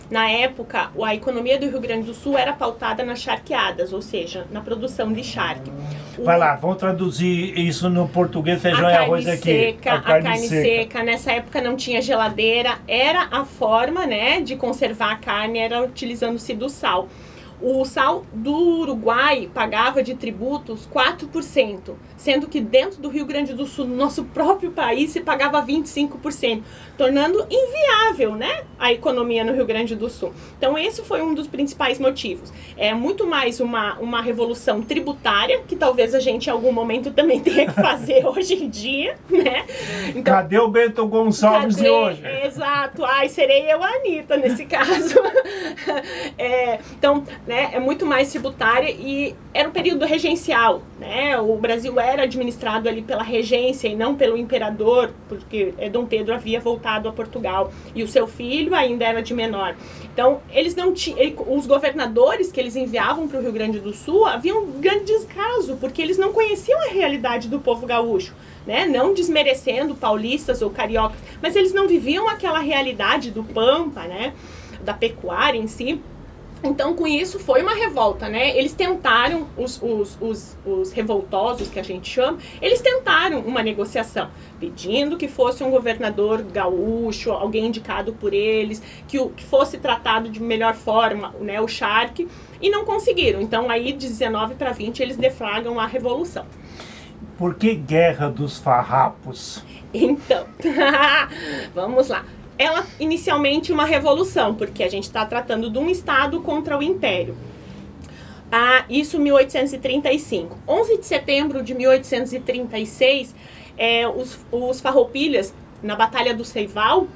Na época, a economia do Rio Grande do Sul era pautada nas charqueadas, ou seja, na produção de charque. Vai lá, vamos traduzir isso no português, feijão e arroz aqui. A carne seca. Nessa época não tinha geladeira, era a forma, né, de conservar a carne, era utilizando-se do sal. O sal do Uruguai pagava de tributos 4%, sendo que dentro do Rio Grande do Sul, no nosso próprio país, se pagava 25%, tornando inviável, né, a economia no Rio Grande do Sul. Então esse foi um dos principais motivos. É muito mais uma revolução tributária, que talvez a gente em algum momento também tenha que fazer hoje em dia, né? Então, cadê o Bento Gonçalves de hoje? Exato, ai, serei eu a Anitta nesse caso. Então, né, é muito mais tributária e era um período regencial, né? O Brasil era administrado ali pela regência e não pelo imperador, porque Dom Pedro havia voltado a Portugal e o seu filho ainda era de menor. Então, eles não tinham, os governadores que eles enviavam para o Rio Grande do Sul haviam um grande descaso, porque eles não conheciam a realidade do povo gaúcho, né? Não desmerecendo paulistas ou cariocas, mas eles não viviam aquela realidade do pampa, né? Da pecuária em si. Então, com isso, foi uma revolta, né? Eles tentaram, os revoltosos, que a gente chama, eles tentaram uma negociação, pedindo que fosse um governador gaúcho, alguém indicado por eles, que fosse tratado de melhor forma, né, o charque, e não conseguiram. Então, aí, de 19 para 20, eles deflagram a revolução. Por que Guerra dos Farrapos? Então, vamos lá. Ela, inicialmente, uma revolução, porque a gente está tratando de um Estado contra o Império. Isso em 1835. 11 de setembro de 1836, os farroupilhas, na Batalha do Ceival,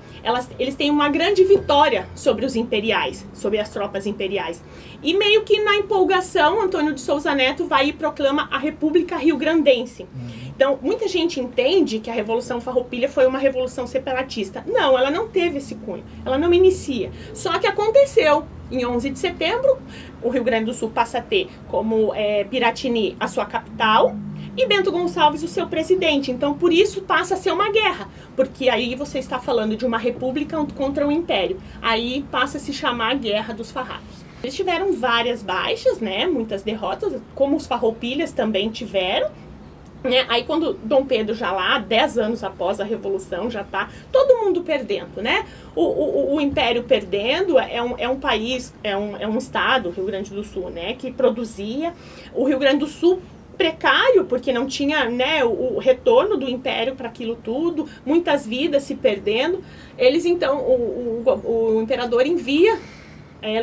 eles têm uma grande vitória sobre os imperiais, sobre as tropas imperiais. E meio que na empolgação, Antônio de Souza Neto vai e proclama a República Rio-Grandense. Então, muita gente entende que a Revolução Farroupilha foi uma revolução separatista. Não, ela não teve esse cunho, ela não inicia. Só que aconteceu. Em 11 de setembro, o Rio Grande do Sul passa a ter como Piratini a sua capital e Bento Gonçalves o seu presidente. Então, por isso passa a ser uma guerra, porque aí você está falando de uma república contra o império. Aí passa a se chamar Guerra dos Farrapos. Eles tiveram várias baixas, né, muitas derrotas, como os farroupilhas também tiveram. Né? Aí quando Dom Pedro já lá, 10 anos após a Revolução, já tá todo mundo perdendo, né? O Império perdendo, é um país, é um estado, o Rio Grande do Sul, né? Que produzia. O Rio Grande do Sul precário, porque não tinha, né, o retorno do Império para aquilo tudo, muitas vidas se perdendo. Eles então, o imperador envia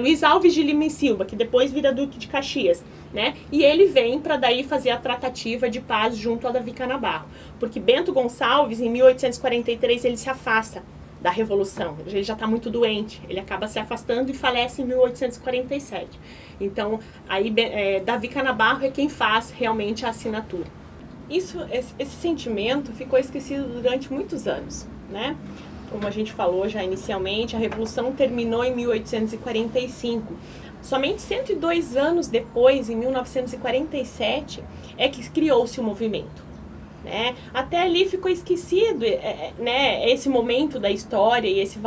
Luiz Alves de Lima e Silva, que depois vira Duque de Caxias, né? E ele vem para daí fazer a tratativa de paz junto a Davi Canabarro, porque Bento Gonçalves, em 1843, ele se afasta da Revolução, ele já está muito doente, ele acaba se afastando e falece em 1847. Então, aí Davi Canabarro é quem faz realmente a assinatura. Esse sentimento ficou esquecido durante muitos anos, né? Como a gente falou já inicialmente, a Revolução terminou em 1845. Somente 102 anos depois, em 1947, é que criou-se o movimento. Né? Até ali ficou esquecido né, esse momento da história e esses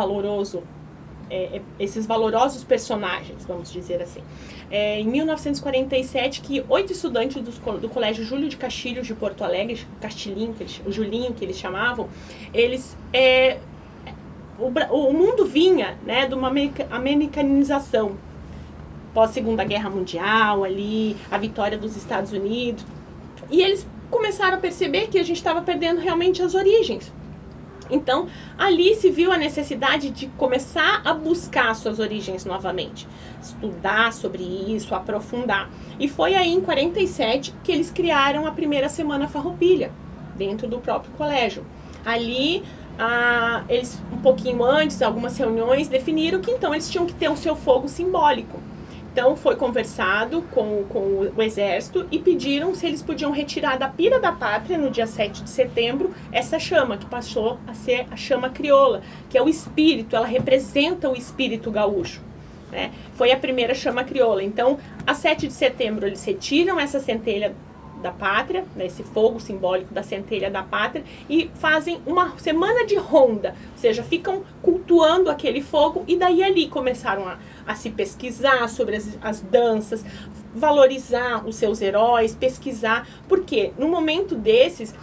valorosos personagens, vamos dizer assim. Em 1947, que 8 estudantes do Colégio Júlio de Castilhos de Porto Alegre, Castilhinho, o Julinho que eles chamavam, eles... O mundo vinha, né, de uma americanização pós-Segunda Guerra Mundial, ali, a vitória dos Estados Unidos. E eles começaram a perceber que a gente estava perdendo realmente as origens. Então, ali se viu a necessidade de começar a buscar suas origens novamente. Estudar sobre isso, aprofundar. E foi aí, em 47, que eles criaram a primeira Semana Farroupilha, dentro do próprio colégio. Ali... eles, um pouquinho antes, algumas reuniões, definiram que então eles tinham que ter o seu fogo simbólico. Então foi conversado com o exército e pediram se eles podiam retirar da Pira da Pátria, no dia 7 de setembro, essa chama, que passou a ser a chama crioula, que é o espírito, ela representa o espírito gaúcho. Né? Foi a primeira chama crioula. Então, a 7 de setembro, eles retiram essa centelha da pátria, né, esse fogo simbólico da centelha da pátria, e fazem uma semana de ronda, ou seja, ficam cultuando aquele fogo, e daí ali começaram a se pesquisar sobre as danças, valorizar os seus heróis, pesquisar, porque no momento desses,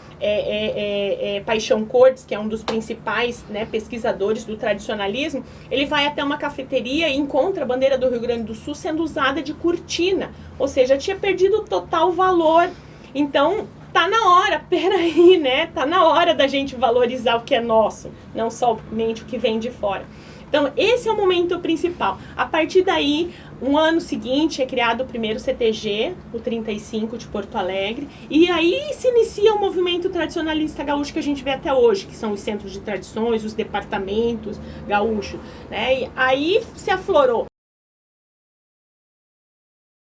Paixão Cortes, que é um dos principais, né, pesquisadores do tradicionalismo, ele vai até uma cafeteria e encontra a bandeira do Rio Grande do Sul sendo usada de cortina, ou seja, tinha perdido o total valor. Então, tá na hora, peraí, né? Tá na hora da gente valorizar o que é nosso, não somente o que vem de fora. Então, esse é o momento principal. A partir daí, um ano seguinte, é criado o primeiro CTG, o 35 de Porto Alegre, e aí se inicia o movimento tradicionalista gaúcho que a gente vê até hoje, que são os centros de tradições, os departamentos gaúchos, né? E aí se aflorou